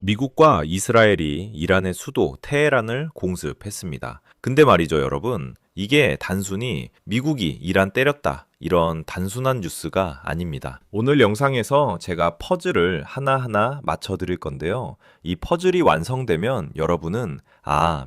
미국과 이스라엘이 이란의 수도 테헤란을 공습했습니다. 근데 말이죠, 여러분. 이게 단순히 미국이 이란 때렸다, 이런 단순한 뉴스가 아닙니다. 오늘 영상에서 제가 퍼즐을 하나하나 맞춰드릴 건데요. 이 퍼즐이 완성되면 여러분은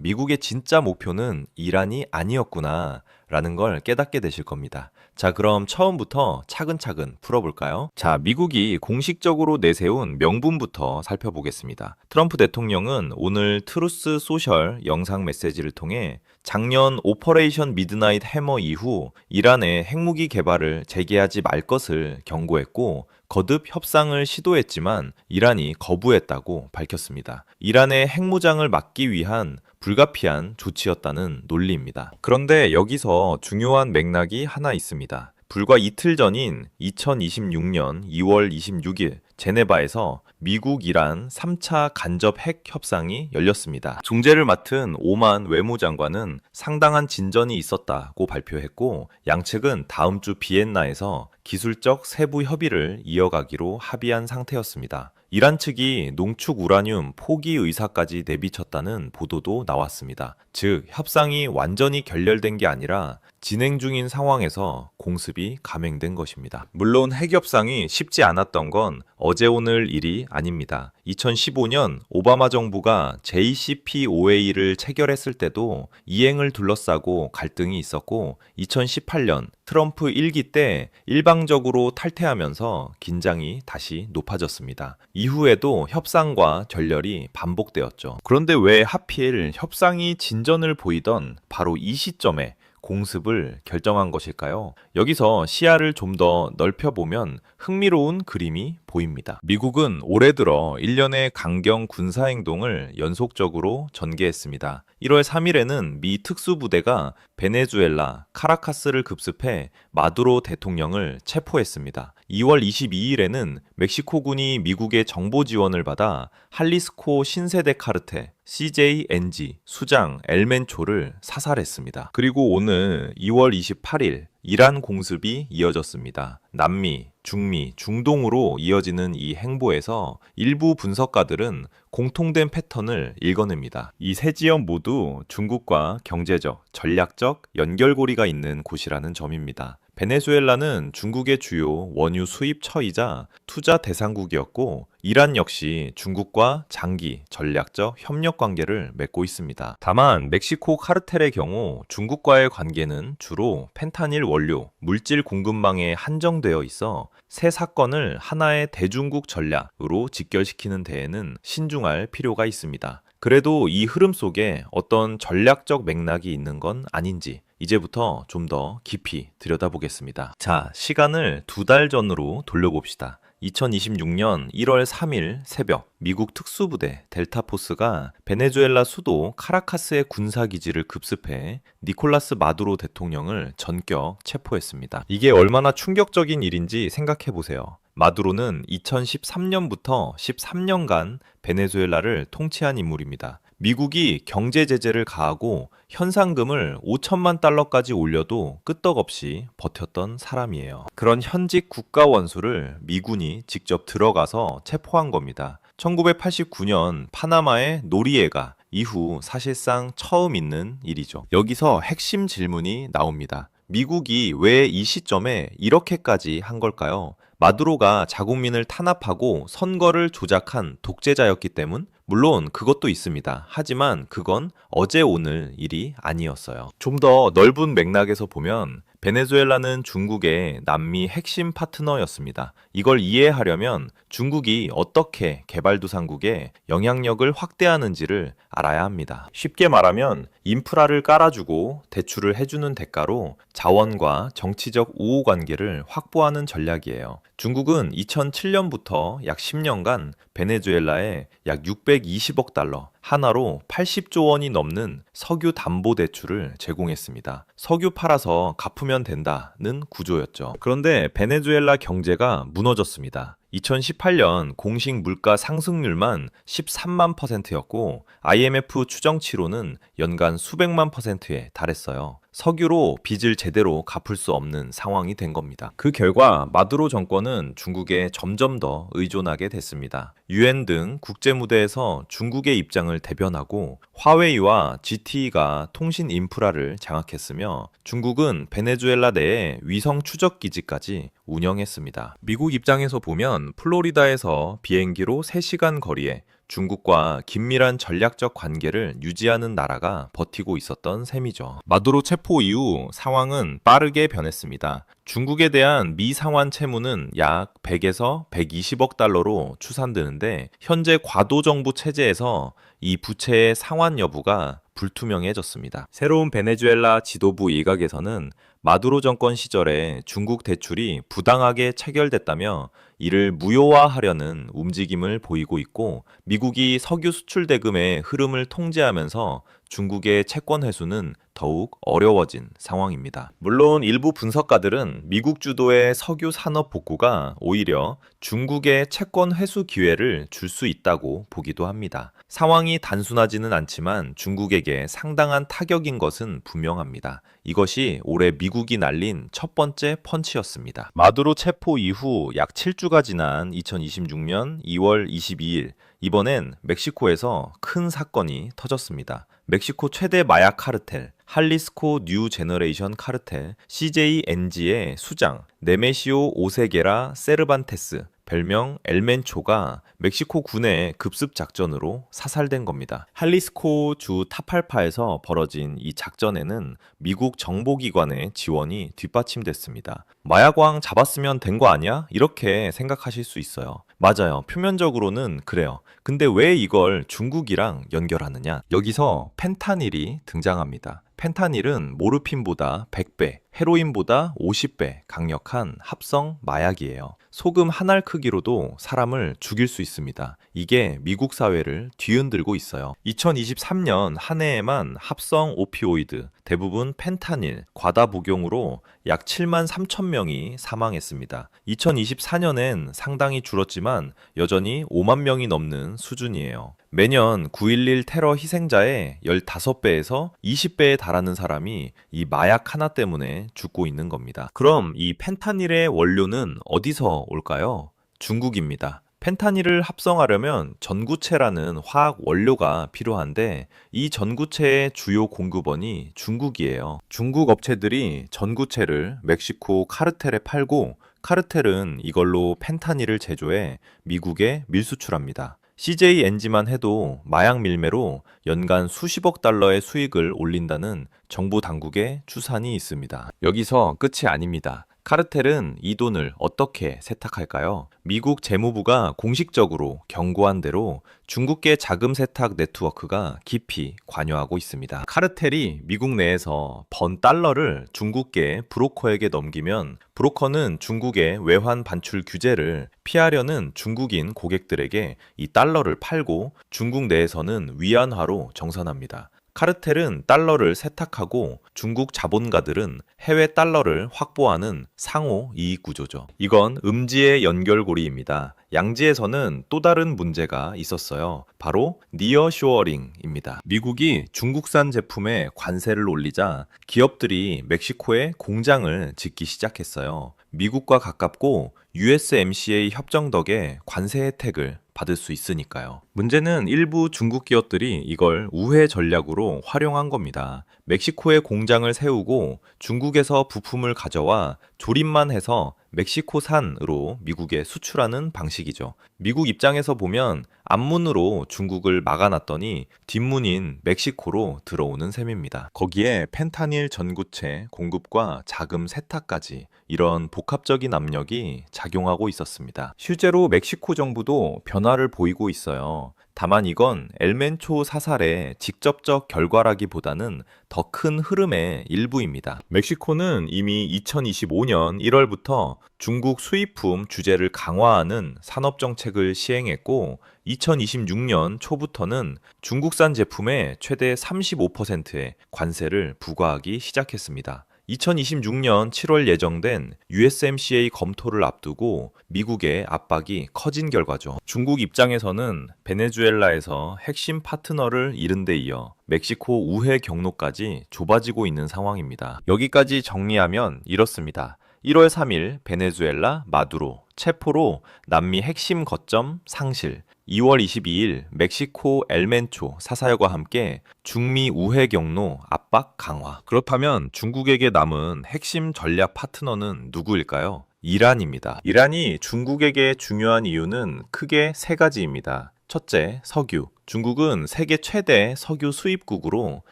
미국의 진짜 목표는 이란이 아니었구나 라는 걸 깨닫게 되실 겁니다. 자, 그럼 처음부터 차근차근 풀어볼까요? 자, 미국이 공식적으로 내세운 명분부터 살펴보겠습니다. 트럼프 대통령은 오늘 트루스 소셜 영상 메시지를 통해 작년 오퍼레이션 미드나잇 해머 이후 이란의 핵무기 개발을 재개하지 말 것을 경고했고, 거듭 협상을 시도했지만 이란이 거부했다고 밝혔습니다. 이란의 핵무장을 막기 위한 불가피한 조치였다는 논리입니다. 그런데 여기서 중요한 맥락이 하나 있습니다. 불과 이틀 전인 2026년 2월 26일 제네바에서 미국-이란 3차 간접 핵 협상이 열렸습니다. 중재를 맡은 오만 외무장관은 상당한 진전이 있었다고 발표했고, 양측은 다음 주 비엔나에서 기술적 세부 협의를 이어가기로 합의한 상태였습니다. 이란 측이 농축 우라늄 포기 의사까지 내비쳤다는 보도도 나왔습니다. 즉, 협상이 완전히 결렬된 게 아니라 진행 중인 상황에서 공습이 감행된 것입니다. 물론 핵협상이 쉽지 않았던 건 어제 오늘 일이 아닙니다. 2015년 오바마 정부가 JCPOA를 체결했을 때도 이행을 둘러싸고 갈등이 있었고, 2018년 트럼프 1기 때 일방적으로 탈퇴하면서 긴장이 다시 높아졌습니다. 이후에도 협상과 결렬이 반복되었죠. 그런데 왜 하필 협상이 진전을 보이던 바로 이 시점에 공습을 결정한 것일까요? 여기서 시야를 좀 더 넓혀보면 흥미로운 그림이 보입니다. 미국은 올해 들어 1년의 강경 군사행동을 연속적으로 전개했습니다. 1월 3일에는 미 특수부대가 베네수엘라 카라카스를 급습해 마두로 대통령을 체포했습니다. 2월 22일에는 멕시코군이 미국의 정보 지원을 받아 할리스코 신세대 카르텔 CJNG 수장 엘멘초를 사살했습니다. 그리고 오늘 2월 28일 이란 공습이 이어졌습니다. 남미, 중미, 중동으로 이어지는 이 행보에서 일부 분석가들은 공통된 패턴을 읽어냅니다. 이 세 지역 모두 중국과 경제적, 전략적 연결고리가 있는 곳이라는 점입니다. 베네수엘라는 중국의 주요 원유 수입 처이자 투자 대상국이었고, 이란 역시 중국과 장기 전략적 협력 관계를 맺고 있습니다. 다만 멕시코 카르텔의 경우 중국과의 관계는 주로 펜타닐 원료, 물질 공급망에 한정되어 있어 새 사건을 하나의 대중국 전략으로 직결시키는 데에는 신중할 필요가 있습니다. 그래도 이 흐름 속에 어떤 전략적 맥락이 있는 건 아닌지 이제부터 좀 더 깊이 들여다보겠습니다. 자, 시간을 2달 전으로 돌려봅시다. 2026년 1월 3일 새벽 미국 특수부대 델타포스가 베네수엘라 수도 카라카스의 군사기지를 급습해 니콜라스 마두로 대통령을 전격 체포했습니다. 이게 얼마나 충격적인 일인지 생각해보세요. 마두로는 2013년부터 13년간 베네수엘라를 통치한 인물입니다. 미국이 경제 제재를 가하고 현상금을 5천만 달러까지 올려도 끄떡없이 버텼던 사람이에요. 그런 현직 국가 원수를 미군이 직접 들어가서 체포한 겁니다. 1989년 파나마의 노리에가 이후 사실상 처음 있는 일이죠. 여기서 핵심 질문이 나옵니다. 미국이 왜 이 시점에 이렇게까지 한 걸까요? 마두로가 자국민을 탄압하고 선거를 조작한 독재자였기 때문? 물론 그것도 있습니다. 하지만 그건 어제 오늘 일이 아니었어요. 좀 더 넓은 맥락에서 보면 베네수엘라는 중국의 남미 핵심 파트너였습니다. 이걸 이해하려면 중국이 어떻게 개발도상국에 영향력을 확대하는지를 알아야 합니다. 쉽게 말하면 인프라를 깔아주고 대출을 해주는 대가로 자원과 정치적 우호 관계를 확보하는 전략이에요. 중국은 2007년부터 약 10년간 베네수엘라에 약 620억 달러, 하나로 80조 원이 넘는 석유 담보 대출을 제공했습니다. 석유 팔아서 갚으면 된다는 구조였죠. 그런데 베네수엘라 경제가 무너졌습니다. 2018년 공식 물가 상승률만 13만 %였고 IMF 추정치로는 연간 수백만 %에 달했어요. 석유로 빚을 제대로 갚을 수 없는 상황이 된 겁니다. 그 결과 마두로 정권은 중국에 점점 더 의존하게 됐습니다. 유엔 등 국제 무대에서 중국의 입장을 대변하고 화웨이와 GTE가 통신 인프라를 장악했으며 중국은 베네수엘라 내에 위성 추적 기지까지 운영했습니다. 미국 입장에서 보면 플로리다에서 비행기로 3시간 거리에 중국과 긴밀한 전략적 관계를 유지하는 나라가 버티고 있었던 셈이죠. 마두로 체포 이후 상황은 빠르게 변했습니다. 중국에 대한 미 상환 채무는 약 100에서 120억 달러로 추산되는데 현재 과도정부 체제에서 이 부채의 상환 여부가 불투명해졌습니다. 새로운 베네수엘라 지도부 일각에서는 마두로 정권 시절에 중국 대출이 부당하게 체결됐다며 이를 무효화하려는 움직임을 보이고 있고 미국이 석유 수출 대금의 흐름을 통제하면서 중국의 채권 회수는 더욱 어려워진 상황입니다. 물론 일부 분석가들은 미국 주도의 석유 산업 복구가 오히려 중국의 채권 회수 기회를 줄 수 있다고 보기도 합니다. 상황이 단순하지는 않지만 중국에게 상당한 타격인 것은 분명합니다. 이것이 올해 미국이 날린 첫 번째 펀치였습니다. 마두로 체포 이후 약 7주가 지난 2026년 2월 22일, 이번엔 멕시코에서 큰 사건이 터졌습니다. 멕시코 최대 마약 카르텔, 할리스코 뉴 제너레이션 카르텔 CJNG의 수장 네메시오 오세게라 세르반테스, 별명 엘멘초가 멕시코 군의 급습 작전으로 사살된 겁니다. 할리스코 주 타팔파에서 벌어진 이 작전에는 미국 정보기관의 지원이 뒷받침됐습니다. 마약왕 잡았으면 된 거 아니야? 이렇게 생각하실 수 있어요. 맞아요. 표면적으로는 그래요. 근데 왜 이걸 중국이랑 연결하느냐? 여기서 펜타닐이 등장합니다. 펜타닐은 모르핀보다 100배, 헤로인보다 50배 강력한 합성 마약이에요. 소금 한 알 크기로도 사람을 죽일 수 있습니다. 이게 미국 사회를 뒤흔들고 있어요. 2023년 한 해에만 합성 오피오이드, 대부분 펜타닐, 과다 복용으로 약 7만 3천 명이 사망했습니다. 2024년엔 상당히 줄었지만 여전히 5만 명이 넘는 수준이에요. 매년 9.11 테러 희생자의 15배에서 20배에 달하는 사람이 이 마약 하나 때문에 죽고 있는 겁니다. 그럼 이 펜타닐의 원료는 어디서 올까요? 중국입니다. 펜타닐을 합성하려면 전구체라는 화학 원료가 필요한데 이 전구체의 주요 공급원이 중국이에요. 중국 업체들이 전구체를 멕시코 카르텔에 팔고 카르텔은 이걸로 펜타닐을 제조해 미국에 밀수출합니다. CJNG만 해도 마약 밀매로 연간 수십억 달러의 수익을 올린다는 정부 당국의 추산이 있습니다. 여기서 끝이 아닙니다. 카르텔은 이 돈을 어떻게 세탁할까요? 미국 재무부가 공식적으로 경고한 대로 중국계 자금 세탁 네트워크가 깊이 관여하고 있습니다. 카르텔이 미국 내에서 번 달러를 중국계 브로커에게 넘기면 브로커는 중국의 외환 반출 규제를 피하려는 중국인 고객들에게 이 달러를 팔고 중국 내에서는 위안화로 정산합니다. 카르텔은 달러를 세탁하고 중국 자본가들은 해외 달러를 확보하는 상호 이익 구조죠. 이건 음지의 연결고리입니다. 양지에서는 또 다른 문제가 있었어요. 바로 니어쇼어링입니다. 미국이 중국산 제품에 관세를 올리자 기업들이 멕시코에 공장을 짓기 시작했어요. 미국과 가깝고 USMCA 협정 덕에 관세 혜택을 받을 수 있으니까요. 문제는 일부 중국 기업들이 이걸 우회 전략으로 활용한 겁니다. 멕시코에 공장을 세우고 중국에서 부품을 가져와 조립만 해서 멕시코산으로 미국에 수출하는 방식이죠. 미국 입장에서 보면 앞문으로 중국을 막아놨더니 뒷문인 멕시코로 들어오는 셈입니다. 거기에 펜타닐 전구체 공급과 자금 세탁까지 이런 복합적인 압력이 작용하고 있었습니다. 실제로 멕시코 정부도 변화를 보이고 있어요. 다만 이건 엘멘초 사살의 직접적 결과라기보다는 더 큰 흐름의 일부입니다. 멕시코는 이미 2025년 1월부터 중국 수입품 규제를 강화하는 산업정책을 시행했고 2026년 초부터는 중국산 제품에 최대 35%의 관세를 부과하기 시작했습니다. 2026년 7월 예정된 USMCA 검토를 앞두고 미국의 압박이 커진 결과죠. 중국 입장에서는 베네수엘라에서 핵심 파트너를 잃은 데 이어 멕시코 우회 경로까지 좁아지고 있는 상황입니다. 여기까지 정리하면 이렇습니다. 1월 3일 베네수엘라 마두로 체포로 남미 핵심 거점 상실, 2월 22일 멕시코 엘멘초 사사열과 함께 중미 우회 경로 압박 강화. 그렇다면 중국에게 남은 핵심 전략 파트너는 누구일까요? 이란입니다. 이란이 중국에게 중요한 이유는 크게 세 가지입니다. 첫째, 석유. 중국은 세계 최대 석유 수입국으로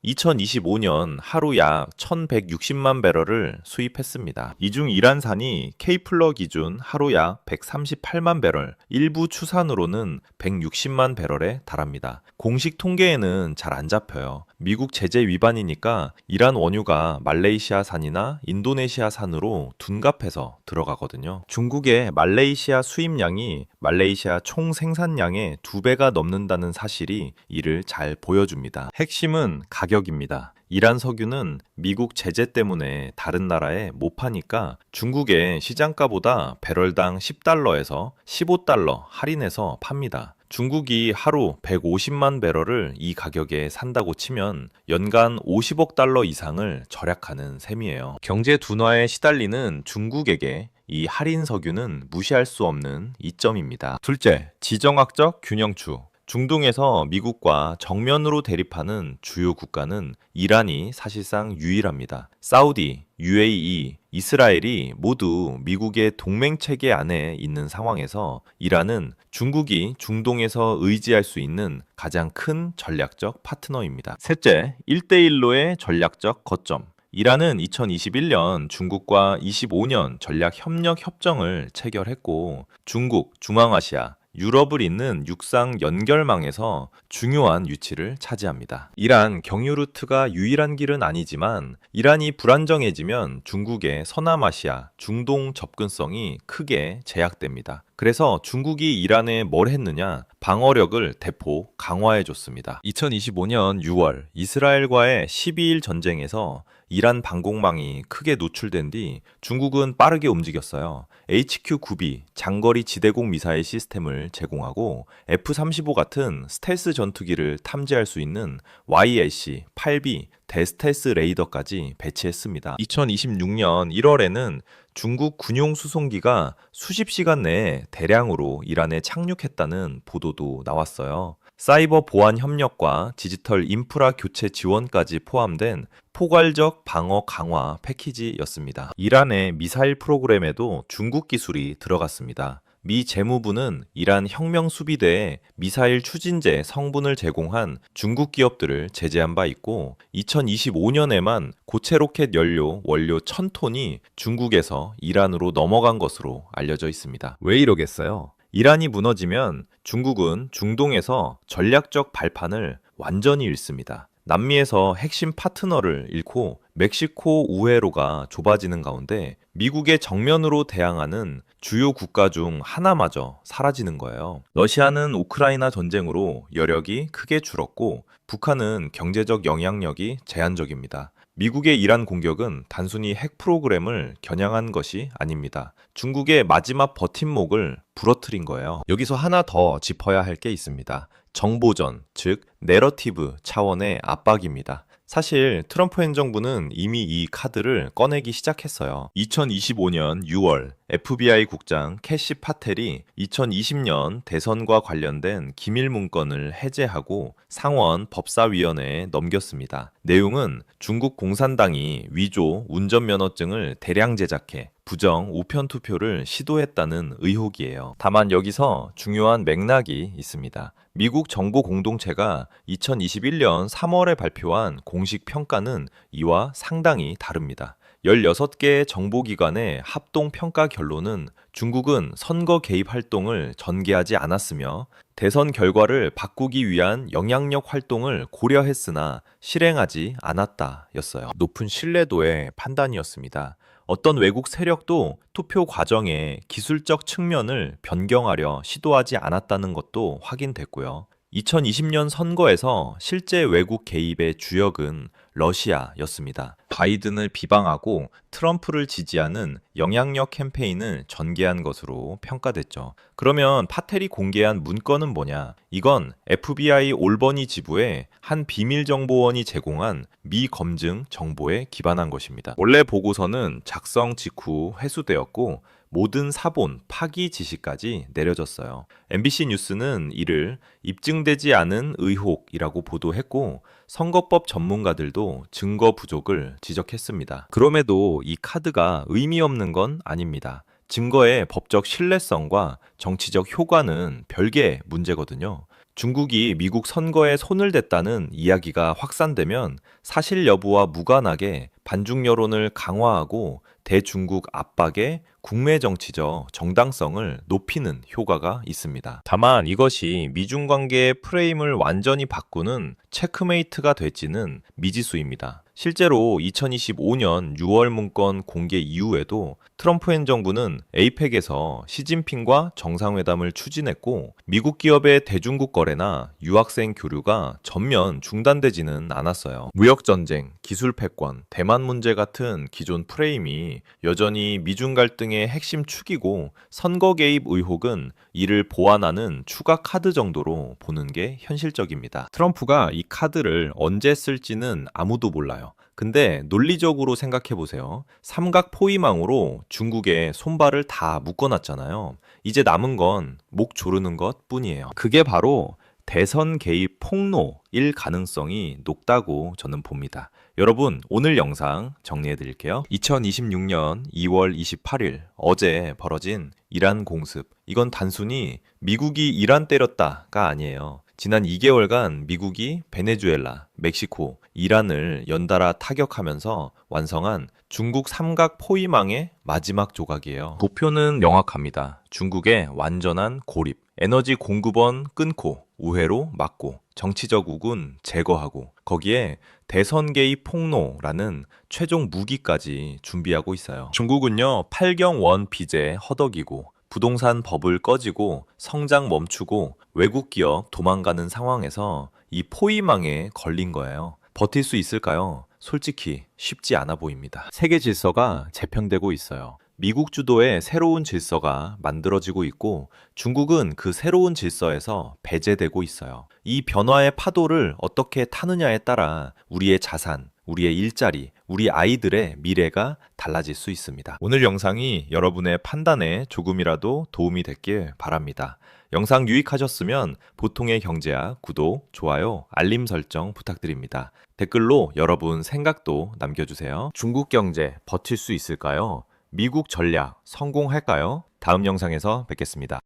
2025년 하루 약 1160만 배럴을 수입했습니다. 이 중 이란산이 K플러 기준 하루 약 138만 배럴, 일부 추산으로는 160만 배럴에 달합니다. 공식 통계에는 잘 안 잡혀요. 미국 제재 위반이니까 이란 원유가 말레이시아산이나 인도네시아산으로 둔갑해서 들어가거든요. 중국의 말레이시아 수입량이 말레이시아 총 생산량의 2배가 넘는다는 사실이 이를 잘 보여줍니다. 핵심은 가격입니다. 이란 석유는 미국 제재 때문에 다른 나라에 못 파니까 중국의 시장가보다 배럴당 10달러에서 15달러 할인해서 팝니다. 중국이 하루 150만 배럴을 이 가격에 산다고 치면 연간 50억 달러 이상을 절약하는 셈이에요. 경제 둔화에 시달리는 중국에게 이 할인 석유는 무시할 수 없는 이점입니다. 둘째, 지정학적 균형추. 중동에서 미국과 정면으로 대립하는 주요 국가는 이란이 사실상 유일합니다. 사우디, UAE, 이스라엘이 모두 미국의 동맹 체계 안에 있는 상황에서 이란은 중국이 중동에서 의지할 수 있는 가장 큰 전략적 파트너입니다. 셋째, 1대1로의 전략적 거점. 이란은 2021년 중국과 25년 전략 협력 협정을 체결했고 중국, 중앙아시아, 유럽을 잇는 육상 연결망에서 중요한 위치를 차지합니다. 이란 경유 루트가 유일한 길은 아니지만 이란이 불안정해지면 중국의 서남아시아, 중동 접근성이 크게 제약됩니다. 그래서 중국이 이란에 뭘 했느냐? 방어력을 대폭 강화해줬습니다. 2025년 6월 이스라엘과의 12일 전쟁에서 이란 방공망이 크게 노출된 뒤 중국은 빠르게 움직였어요. HQ-9B 장거리 지대공 미사일 시스템을 제공하고 F-35 같은 스텔스 전투기를 탐지할 수 있는 YLC-8B 대스텔스 레이더까지 배치했습니다. 2026년 1월에는 중국 군용 수송기가 수십 시간 내에 대량으로 이란에 착륙했다는 보도도 나왔어요. 사이버 보안 협력과 디지털 인프라 교체 지원까지 포함된 포괄적 방어 강화 패키지였습니다. 이란의 미사일 프로그램에도 중국 기술이 들어갔습니다. 미 재무부는 이란 혁명수비대에 미사일 추진제 성분을 제공한 중국 기업들을 제재한 바 있고 2025년에만 고체 로켓 연료 원료 1000톤이 중국에서 이란으로 넘어간 것으로 알려져 있습니다. 왜 이러겠어요? 이란이 무너지면 중국은 중동에서 전략적 발판을 완전히 잃습니다. 남미에서 핵심 파트너를 잃고 멕시코 우회로가 좁아지는 가운데 미국의 정면으로 대항하는 주요 국가 중 하나마저 사라지는 거예요. 러시아는 우크라이나 전쟁으로 여력이 크게 줄었고 북한은 경제적 영향력이 제한적입니다. 미국의 이란 공격은 단순히 핵 프로그램을 겨냥한 것이 아닙니다. 중국의 마지막 버팀목을 부러뜨린 거예요. 여기서 하나 더 짚어야 할 게 있습니다. 정보전, 즉 내러티브 차원의 압박입니다. 사실 트럼프 행정부는 이미 이 카드를 꺼내기 시작했어요. 2025년 6월 FBI 국장 캐시 파텔이 2020년 대선과 관련된 기밀 문건을 해제하고 상원 법사위원회에 넘겼습니다. 내용은 중국 공산당이 위조 운전면허증을 대량 제작해 부정 우편 투표를 시도했다는 의혹이에요. 다만 여기서 중요한 맥락이 있습니다. 미국 정보 공동체가 2021년 3월에 발표한 공식 평가는 이와 상당히 다릅니다. 16개의 정보기관의 합동 평가 결론은 중국은 선거 개입 활동을 전개하지 않았으며 대선 결과를 바꾸기 위한 영향력 활동을 고려했으나 실행하지 않았다 였어요. 높은 신뢰도의 판단이었습니다. 어떤 외국 세력도 투표 과정의 기술적 측면을 변경하려 시도하지 않았다는 것도 확인됐고요. 2020년 선거에서 실제 외국 개입의 주역은 러시아였습니다. 바이든을 비방하고 트럼프를 지지하는 영향력 캠페인을 전개한 것으로 평가됐죠. 그러면 파텔이 공개한 문건은 뭐냐? 이건 FBI 올버니 지부의 한 비밀정보원이 제공한 미검증 정보에 기반한 것입니다. 원래 보고서는 작성 직후 회수되었고 모든 사본, 파기 지시까지 내려졌어요. MBC 뉴스는 이를 입증되지 않은 의혹이라고 보도했고 선거법 전문가들도 증거 부족을 지적했습니다. 그럼에도 이 카드가 의미 없는 건 아닙니다. 증거의 법적 신뢰성과 정치적 효과는 별개의 문제거든요. 중국이 미국 선거에 손을 댔다는 이야기가 확산되면 사실 여부와 무관하게 반중 여론을 강화하고 대중국 압박에 국내 정치적 정당성을 높이는 효과가 있습니다. 다만 이것이 미중 관계의 프레임을 완전히 바꾸는 체크메이트가 될지는 미지수입니다. 실제로 2025년 6월 문건 공개 이후에도 트럼프 행정부는 에이펙에서 시진핑과 정상회담을 추진했고 미국 기업의 대중국 거래나 유학생 교류가 전면 중단되지는 않았어요. 무역전쟁, 기술 패권, 대만 문제 같은 기존 프레임이 여전히 미중 갈등의 핵심 축이고 선거 개입 의혹은 이를 보완하는 추가 카드 정도로 보는 게 현실적입니다. 트럼프가 이 카드를 언제 쓸지는 아무도 몰라요. 근데 논리적으로 생각해 보세요. 삼각 포위망으로 중국에 손발을 다 묶어놨잖아요. 이제 남은 건 목 조르는 것 뿐이에요. 그게 바로 대선 개입 폭로일 가능성이 높다고 저는 봅니다. 여러분, 오늘 영상 정리해 드릴게요. 2026년 2월 28일 어제 벌어진 이란 공습. 이건 단순히 미국이 이란 때렸다가 아니에요. 지난 2개월간 미국이 베네수엘라, 멕시코, 이란을 연달아 타격하면서 완성한 중국 삼각 포위망의 마지막 조각이에요. 목표는 명확합니다. 중국의 완전한 고립, 에너지 공급원 끊고 우회로 막고 정치적 우군 제거하고 거기에 대선 개입 폭로라는 최종 무기까지 준비하고 있어요. 중국은요 8경원 빚에 허덕이고 부동산 버블 꺼지고 성장 멈추고 외국 기업 도망가는 상황에서 이 포위망에 걸린 거예요. 버틸 수 있을까요? 솔직히 쉽지 않아 보입니다. 세계 질서가 재편되고 있어요. 미국 주도의 새로운 질서가 만들어지고 있고 중국은 그 새로운 질서에서 배제되고 있어요. 이 변화의 파도를 어떻게 타느냐에 따라 우리의 자산, 우리의 일자리, 우리 아이들의 미래가 달라질 수 있습니다. 오늘 영상이 여러분의 판단에 조금이라도 도움이 됐길 바랍니다. 영상 유익하셨으면 보통의 경제학 구독, 좋아요, 알림 설정 부탁드립니다. 댓글로 여러분 생각도 남겨주세요. 중국 경제 버틸 수 있을까요? 미국 전략 성공할까요? 다음 영상에서 뵙겠습니다.